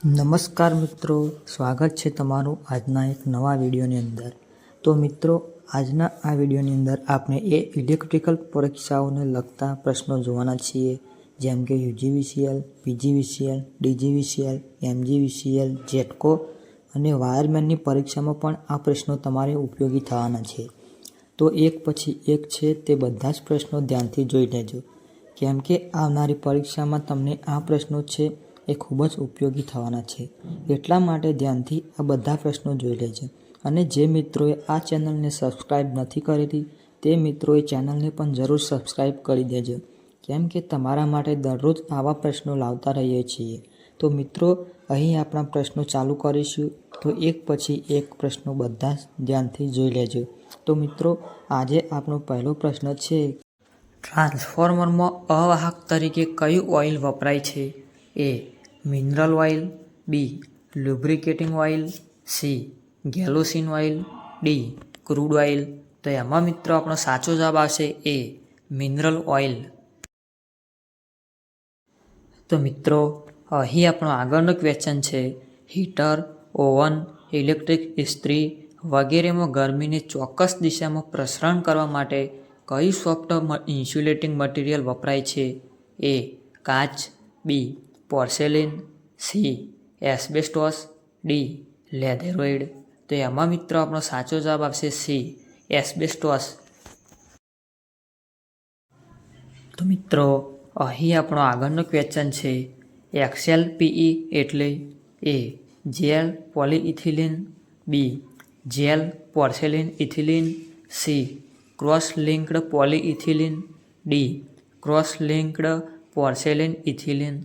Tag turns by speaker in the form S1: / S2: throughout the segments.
S1: નમસ્કાર મિત્રો, સ્વાગત છે તમારું આજના એક નવા વિડીયોની અંદર. તો મિત્રો, આજના આ વિડીયોની અંદર આપણે ઇલેક્ટ્રિકલ પરીક્ષાઓને લગતા પ્રશ્નો જોવાના છીએ, જેમ કે UGVCL, PGVCL, DGVCL, MGVCL, GETCO અને વાયરમેનની પરીક્ષામાં પણ આ પ્રશ્નો તમારે ઉપયોગી થવાના છે. તો એક પછી એક છે તે બધા જ પ્રશ્નો ધ્યાનથી જોઈ લેજો, કેમ કે આવનારી પરીક્ષામાં તમને આ પ્રશ્નો છે એ ખૂબ જ ઉપયોગી થવાના છે. એટલા માટે ધ્યાનથી આ બધા પ્રશ્નો જોઈ લેજો. અને જે મિત્રોએ આ ચેનલને સબસ્ક્રાઈબ નથી કરેલી તે મિત્રોએ ચેનલને પણ જરૂર સબસ્ક્રાઈબ કરી દેજો, કેમ કે તમારા માટે દરરોજ આવા પ્રશ્નો લાવતા રહીએ છીએ. તો મિત્રો, અહીં આપણા પ્રશ્નો ચાલુ કરીશું, તો એક પછી એક પ્રશ્નો બધા જ ધ્યાનથી જોઈ લેજો. તો મિત્રો, આજે આપણો પહેલો પ્રશ્ન છે, ટ્રાન્સફોર્મરમાં અવાહક તરીકે કયું ઓઇલ વપરાય છે? A. Mineral oil, B. Lubricating oil, C. ગેલોસીન ઓઇલ, ડી. Crude oil. તો એમાં મિત્રો આપણો સાચો જવાબ આવશે એ. Mineral oil. તો મિત્રો, અહીં આપણો આગળનો ક્વેશ્ચન છે, હીટર, ઓવન, ઇલેક્ટ્રિક ઇસ્ત્રી વગેરેમાં ગરમીને ચોક્કસ દિશામાં પ્રસરણ કરવા માટે કયું સોફ્ટ ઇન્સ્યુલેટિંગ મટીરિયલ વપરાય છે? એ. કાચ, B. Porcelain, C. Asbestos, D. Leatheroid. તો એમાં મિત્રો આપણો સાચો જવાબ આવશે સી. એસ્બેસ્ટોસ. તો મિત્રો, અહીં આપણો આગળનો ક્વેશ્ચન છે, XLPE એટલે? A. Gel polyethylene, B. Gel porcelain ethylene, C. Cross linked polyethylene, D. Cross linked porcelain ethylene.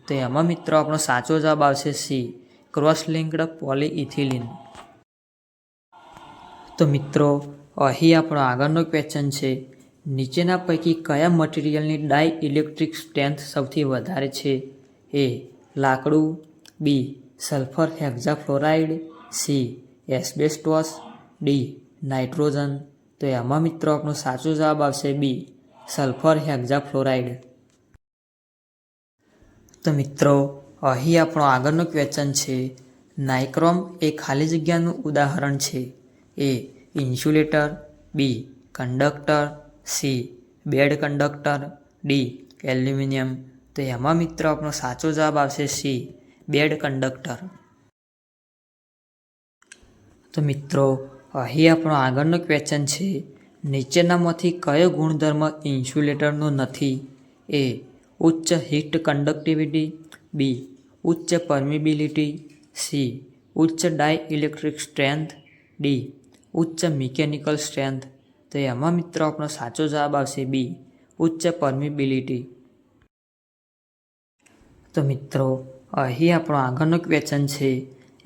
S1: તો એમાં મિત્રો આપણો સાચો જવાબ આવશે સી. Cross linked polyethylene. તો મિત્રો, અહીં આપણો આગળનો ક્વેશ્ચન છે, નીચેના પૈકી કયા મટીરિયલની ડાય ઇલેક્ટ્રિક સ્ટ્રેન્થ સૌથી વધારે છે? એ. લાકડું, B. Sulphur hexafluoride, C. Asbestos, D. Nitrogen. તો એમાં મિત્રો આપણો સાચો જવાબ આવશે બી. સલ્ફર હેક્ઝાફ્લોરાઇડ. તો મિત્રો, અહીં આપણો આગળનો ક્વેશ્ચન છે, નાઇક્રોમ એ ખાલી જગ્યાનું ઉદાહરણ છે? A. Insulator, B. Conductor, C. Bad conductor, D. Aluminium. તો એમાં મિત્રો આપણો સાચો જવાબ આવશે સી. Bad conductor. તો મિત્રો, અહીં આપણો આગળનો ક્વેશ્ચન છે, નીચેનામાંથી કયો ગુણધર્મ ઇન્સ્યુલેટરનો નથી? એ. ઉચ્ચ હીટ કન્ડક્ટિવિટી, બી. ઉચ્ચ પરમિબિલિટી, સી. ઉચ્ચ ડાય ઇલેક્ટ્રિક સ્ટ્રેન્થ, ડી. ઉચ્ચ મિકેનિકલ સ્ટ્રેન્થ. તો એમાં મિત્રો આપણો સાચો જવાબ આવશે બી. ઉચ્ચ પરમિબિલિટી. તો મિત્રો, અહીં આપણો આગળનો ક્વેશ્ચન છે,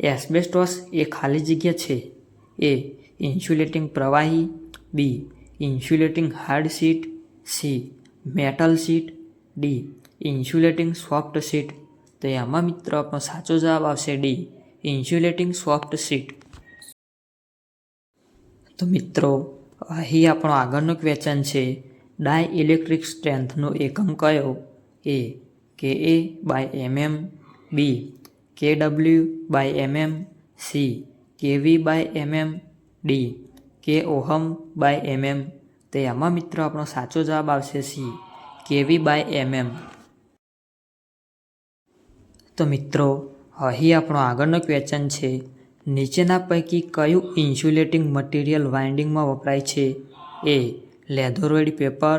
S1: એસ્બેસ્ટોસ એ ખાલી જગ્યા છે? એ. ઇન્સ્યુલેટિંગ પ્રવાહી, B. Insulating hard sheet, C. Metal sheet, D. Insulating soft sheet. તો એમાં મિત્રો આપણો સાચો જવાબ આવશે ડી. Insulating soft sheet. તો મિત્રો, અહીં આપણો આગળનો ક્વેશ્ચન છે, ડાય ઇલેક્ટ્રિક સ્ટ્રેન્થનો એકમ કયો? એ. KA/mm, બી. KW/mm, C. KV/mm, D. KΩ/mm. તો એમાં મિત્રો આપણો સાચો જવાબ આવશે સી. KV/mm. તો મિત્રો, અહીં આપણો આગળનો ક્વેશ્ચન છે, નીચેના પૈકી કયું ઇન્સ્યુલેટિંગ મટીરિયલ વાઇન્ડિંગમાં વપરાય છે? A. Leatheroid paper,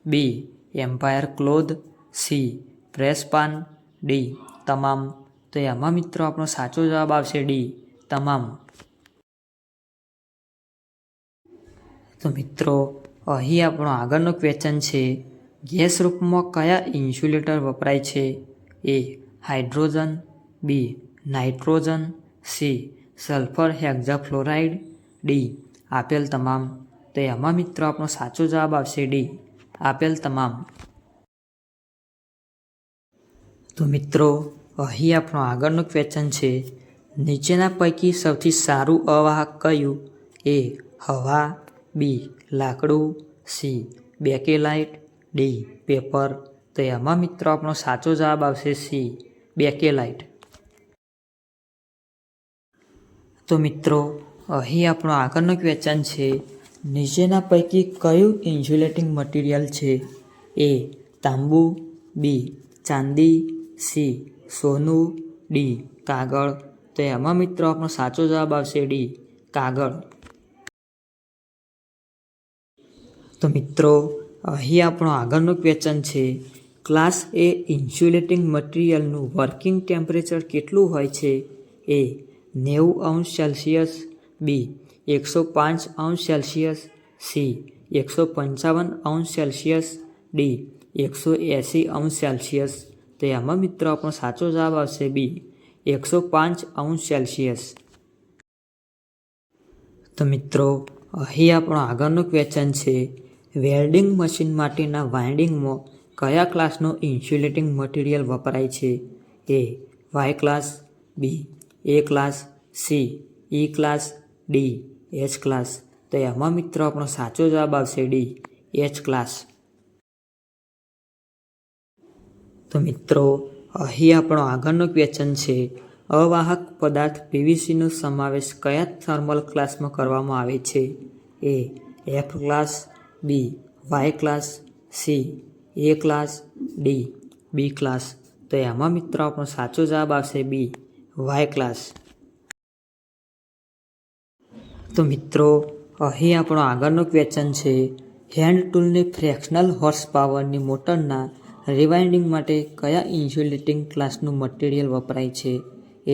S1: B. Empire cloth, C. Presspahn, D. તમામ. તો એમાં મિત્રો આપણો સાચો જવાબ આવશે ડી. તમામ. તો મિત્રો, અહીં આપણો આગળનો ક્વેશ્ચન છે, ગેસ રૂપમાં કયા ઇન્સ્યુલેટર વપરાય છે? A. Hydrogen, B. Nitrogen, C. Sulphur hexafluoride, D. આપેલ તમામ. તો એમાં મિત્રો આપણો સાચો જવાબ આવશે ડી. આપેલ તમામ. તો મિત્રો, અહીં આપણો આગળનો ક્વેશ્ચન છે, નીચેના પૈકી સૌથી સારું અવાહક કયું? એ. હવા, બી. લાકડું, સી. Bakelite, D. પેપર. તો એમાં મિત્રો આપણો સાચો જવાબ આવશે સી. બેકેલાઇટ. તો મિત્રો અહીં આપણો આગળનો ક્વેશ્ચન છે, નીચેના પૈકી કયું ઇન્સ્યુલેટિંગ મટીરિયલ છે? એ તાંબુ, બી ચાંદી, સી સોનું, ડી કાગળ. તો એમાં મિત્રો આપણો સાચો જવાબ આવશે ડી કાગળ. તો મિત્રો અહીં આપણો આગળનો ક્વેશ્ચન છે, ક્લાસ એ ઇન્સ્યુલેટિંગ મટીરિયલનું વર્કિંગ ટેમ્પરેચર કેટલું હોય છે? એ 90°C, બી 105°C, C 155°C, D 180°C. તો એમાં મિત્રો આપણો સાચો જવાબ આવશે બી 105°C. તો મિત્રો અહીં આપણો આગળનો ક્વેશ્ચન છે, વેલ્ડિંગ મશીન માટેના વાઇન્ડિંગમાં કયા ક્લાસનો ઇન્સ્યુલેટિંગ મટીરિયલ વપરાય છે? A Y class, B A class, C E class, D H class. તો એમાં મિત્રો આપણો સાચો જવાબ આવશે ડી એચ ક્લાસ. તો મિત્રો અહીં આપણો આગળનો ક્વેશ્ચન છે, અવાહક પદાર્થ પીવીસીનો સમાવેશ કયા થર્મલ ક્લાસમાં કરવામાં આવે છે? એ F class, B Y class, C એ ક્લાસ, ડી બી ક્લાસ. તો એમાં મિત્રો આપણો સાચો જવાબ આવશે બી વાય ક્લાસ. તો મિત્રો અહીં આપણો આગળનો ક્વેશ્ચન છે, હેન્ડ ટૂલની ફ્રેક્શનલ હોર્સ પાવરની મોટરના રિવાઇન્ડિંગ માટે કયા ઇન્સ્યુલેટિંગ ક્લાસનું મટીરિયલ વપરાય છે?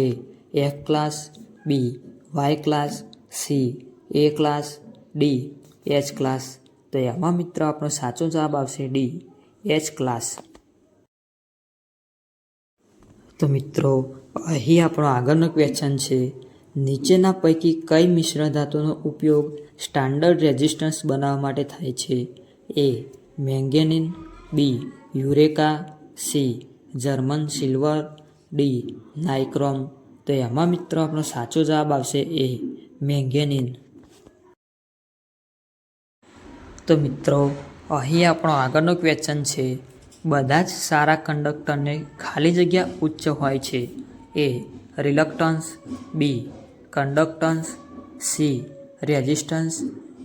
S1: એ F class, B Y class, C એ ક્લાસ, ડી એચ ક્લાસ. તો એમાં મિત્રો આપણો સાચો જવાબ આવશે ડી એચ ક્લાસ. તો મિત્રો અહીં આપણો આગળનો ક્વેશ્ચન છે, નીચેના પૈકી કઈ મિશ્ર ધાતુનો ઉપયોગ સ્ટાન્ડર્ડ રેઝિસ્ટન્સ બનાવવા માટે થાય છે? A manganin, B eureka, C German silver, D nichrome. તો એમાં મિત્રો આપણો સાચો જવાબ આવશે એ મેંગેનીન. તો મિત્રો અહીં આપણો આગળનો ક્વેશ્ચન છે, બધા જ સારા કંડક્ટરને ખાલી જગ્યા ઉચ્ચ હોય છે? A reluctance, B conductance, C resistance,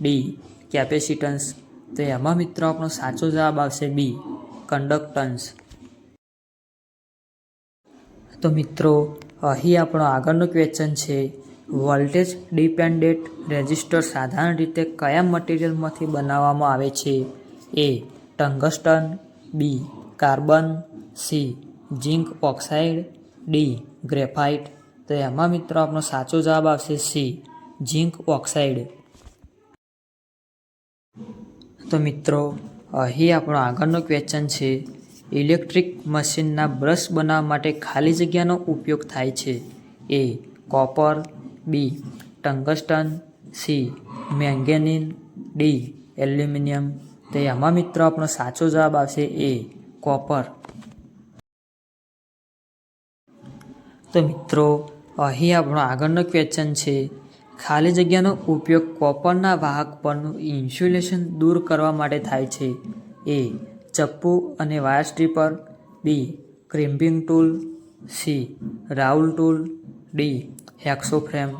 S1: D capacitance. તો એમાં મિત્રો આપણો સાચો જવાબ આવશે બી કન્ડક્ટન્સ. તો મિત્રો અહીં આપણો આગળનો ક્વેશ્ચન છે, વોલ્ટેજ ડિપેન્ડન્ટ રેઝિસ્ટર સાધારણ રીતે કયા મટીરિયલમાંથી બનાવવામાં આવે છે? A tungsten, B carbon, C zinc oxide, D graphite. તો એમાં મિત્રો આપણો સાચો જવાબ આવશે સી ઝિંક ઓક્સાઇડ. તો મિત્રો અહીં આપણો આગળનો ક્વેશ્ચન છે, ઇલેક્ટ્રિક મશીનના બ્રશ બનાવવા માટે ખાલી જગ્યાનો ઉપયોગ થાય છે? એ કોપર, બી ટંગસ્ટન, સી મેંગેનીન, ડી એલ્યુમિનિયમ. તો એમાં મિત્રો આપણો સાચો જવાબ આવશે એ કોપર. તો મિત્રો અહીં આપણો આગળનો ક્વેશ્ચન છે, ખાલી જગ્યાનો ઉપયોગ કોપરના વાહક પરનું ઇન્સ્યુલેશન દૂર કરવા માટે થાય છે? એ ચપ્પુ અને wire stripper, B crimping tool, C rawl tool, D hacksaw frame.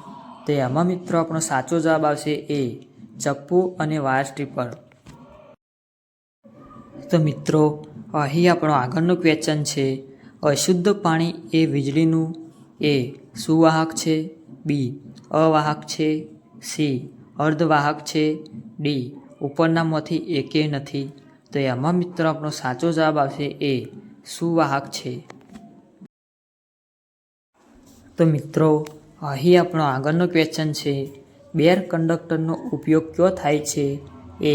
S1: તો એમાં મિત્રો આપણો સાચો જવાબ આવશે એ ચપ્પુ અને વાયર સ્ટ્રીપર. તો મિત્રો અહીં આપણો આગળનો ક્વેશ્ચન છે, અશુદ્ધ પાણી એ વીજળીનું એ સુવાહક છે, બી અવાહક છે, સી અર્ધવાહક છે, ડી ઉપરનામાંથી એકેય નથી. તો એમાં મિત્રો આપણો સાચો જવાબ આવશે એ સુવાહક છે. તો મિત્રો અહીં આપણો આગળનો ક્વેશ્ચન છે, બેર કંડક્ટરનો ઉપયોગ ક્યાં થાય છે? એ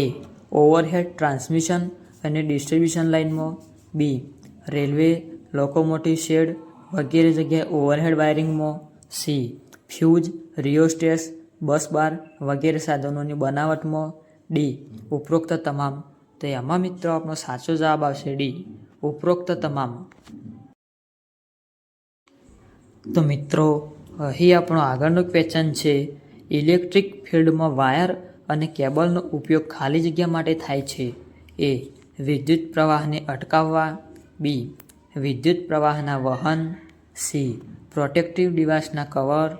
S1: ઓવરહેડ ટ્રાન્સમિશન અને ડિસ્ટ્રીબ્યુશન લાઇનમાં, બી રેલવે, લોકોમોટિવ શેડ વગેરે જગ્યાએ ઓવરહેડ વાયરિંગમાં, સી ફ્યુઝ, રિયોસ્ટેટ્સ, બસ બાર વગેરે સાધનોની બનાવટમાં, ડી ઉપરોક્ત તમામ. તો એમાં મિત્રો આપણો સાચો જવાબ આવશે ડી ઉપરોક્ત તમામ. તો મિત્રો અહીં આપણો આગળનો ક્વેશ્ચન છે, ઇલેક્ટ્રિક ફિલ્ડમાં વાયર અને કેબલનો ઉપયોગ ખાલી જગ્યા માટે થાય છે? એ વિદ્યુત પ્રવાહને અટકાવવા, બી વિદ્યુત પ્રવાહના વહન, સી પ્રોટેક્ટિવ ડિવાઇસના કવર,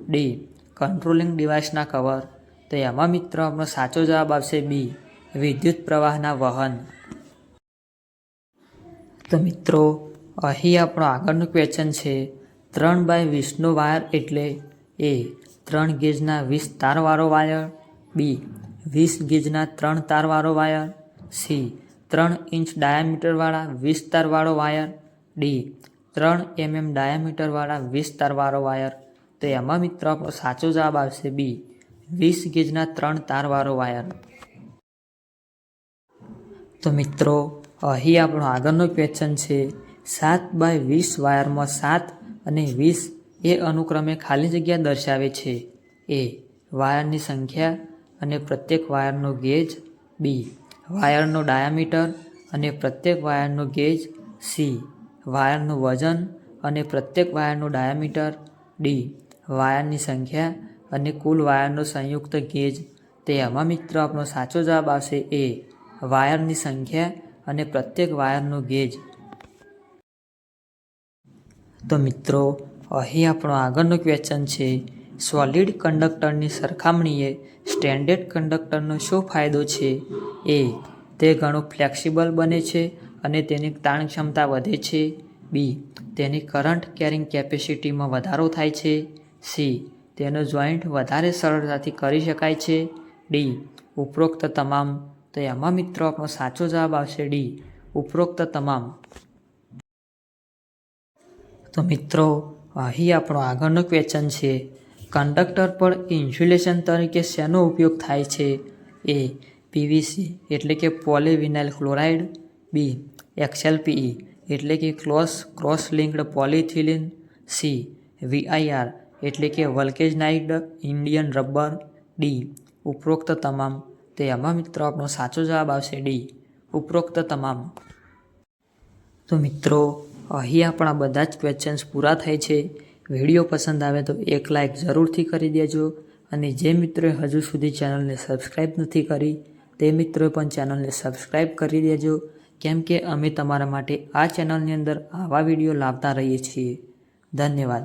S1: ડી કંટ્રોલિંગ ડિવાઇસના કવર. તો એમાં મિત્રો આપણો સાચો જવાબ આવશે બી, વિદ્યુત પ્રવાહના વહન. તો મિત્રો અહીં આપણો આગળનું ક્વેશ્ચન છે 3x20નો વાયર એટલે એ 3 ગેજના 20 તારવાળો વાયર, બી 20 ગેજના 3 તારવાળો વાયર, સી 3 ઇંચ ડાયામીટરવાળા 20 તારવાળો વાયર, ડી 3 mm ડાયામીટરવાળા 20 તારવાળો વાયર. તો એમાં મિત્રો આપણો સાચો જવાબ આવશે બી, 20 ગેજના 3 તારવાળો વાયર. તો મિત્રો અહીં આપણો આગળનો ક્વેશ્ચન છે 7x20 વાયરમાં 7 અને 20 એ અનુક્રમે ખાલી જગ્યા દર્શાવે છે. એ વાયરની સંખ્યા અને પ્રત્યેક વાયરનો ગેજ, બી વાયરનો ડાયામીટર અને પ્રત્યેક વાયરનો ગેજ, સી વાયરનું વજન અને પ્રત્યેક વાયરનું ડાયામીટર, ડી વાયરની સંખ્યા અને કુલ વાયરનો સંયુક્ત ગેજ. તો એમાં મિત્રો આપણો સાચો જવાબ આવશે એ વાયરની સંખ્યા અને પ્રત્યેક વાયરનો ગેજ. તો મિત્રો અહીં આપણો આગળનો ક્વેશ્ચન છે સોલિડ કંડક્ટરની સરખામણીએ સ્ટેન્ડર્ડ કંડક્ટરનો શું ફાયદો છે? એ તે ઘણું ફ્લેક્સિબલ બને છે અને તેની તાણ ક્ષમતા વધે છે, બી તેની કરંટ કેરિંગ કેપેસિટીમાં વધારો થાય છે, સી તેનો જોઈન્ટ વધારે સરળતાથી કરી શકાય છે, ડી ઉપરોક્ત તમામ. તો એમાં મિત્રો આપણો સાચો જવાબ આવશે ડી, ઉપરોક્ત તમામ. તો મિત્રો અહીં આપણો આગળનો ક્વેશ્ચન છે કંડક્ટર પર ઇન્સ્યુલેશન તરીકે શેનો ઉપયોગ થાય છે? એ પીવીસી એટલે કે પોલીવિનાઇલ ક્લોરાઇડ, બી XLPE એટલે કે cross linked polyethylene, C VIR એટલે કે વલ્કેનાઇઝ્ડ ઇન્ડિયન રબર, ડી ઉપરોક્ત તમામ. તો એમાં મિત્રો આપણો સાચો જવાબ આવશે ડી, ઉપરોક્ત તમામ. તો મિત્રો અહીં આપણા બધા જ ક્વેશ્ચન્સ પૂરા થાય છે. વિડીયો પસંદ આવે તો એક લાઇક જરૂરથી કરી દેજો અને જે મિત્રોએ હજુ સુધી ચેનલને સબસ્ક્રાઈબ નથી કરી તે મિત્રોએ પણ ચેનલને સબસ્ક્રાઈબ કરી દેજો, કેમ કે અમે તમારા માટે આ ચેનલની અંદર આવા વિડીયો લાવતા રહીએ છીએ. ધન્યવાદ.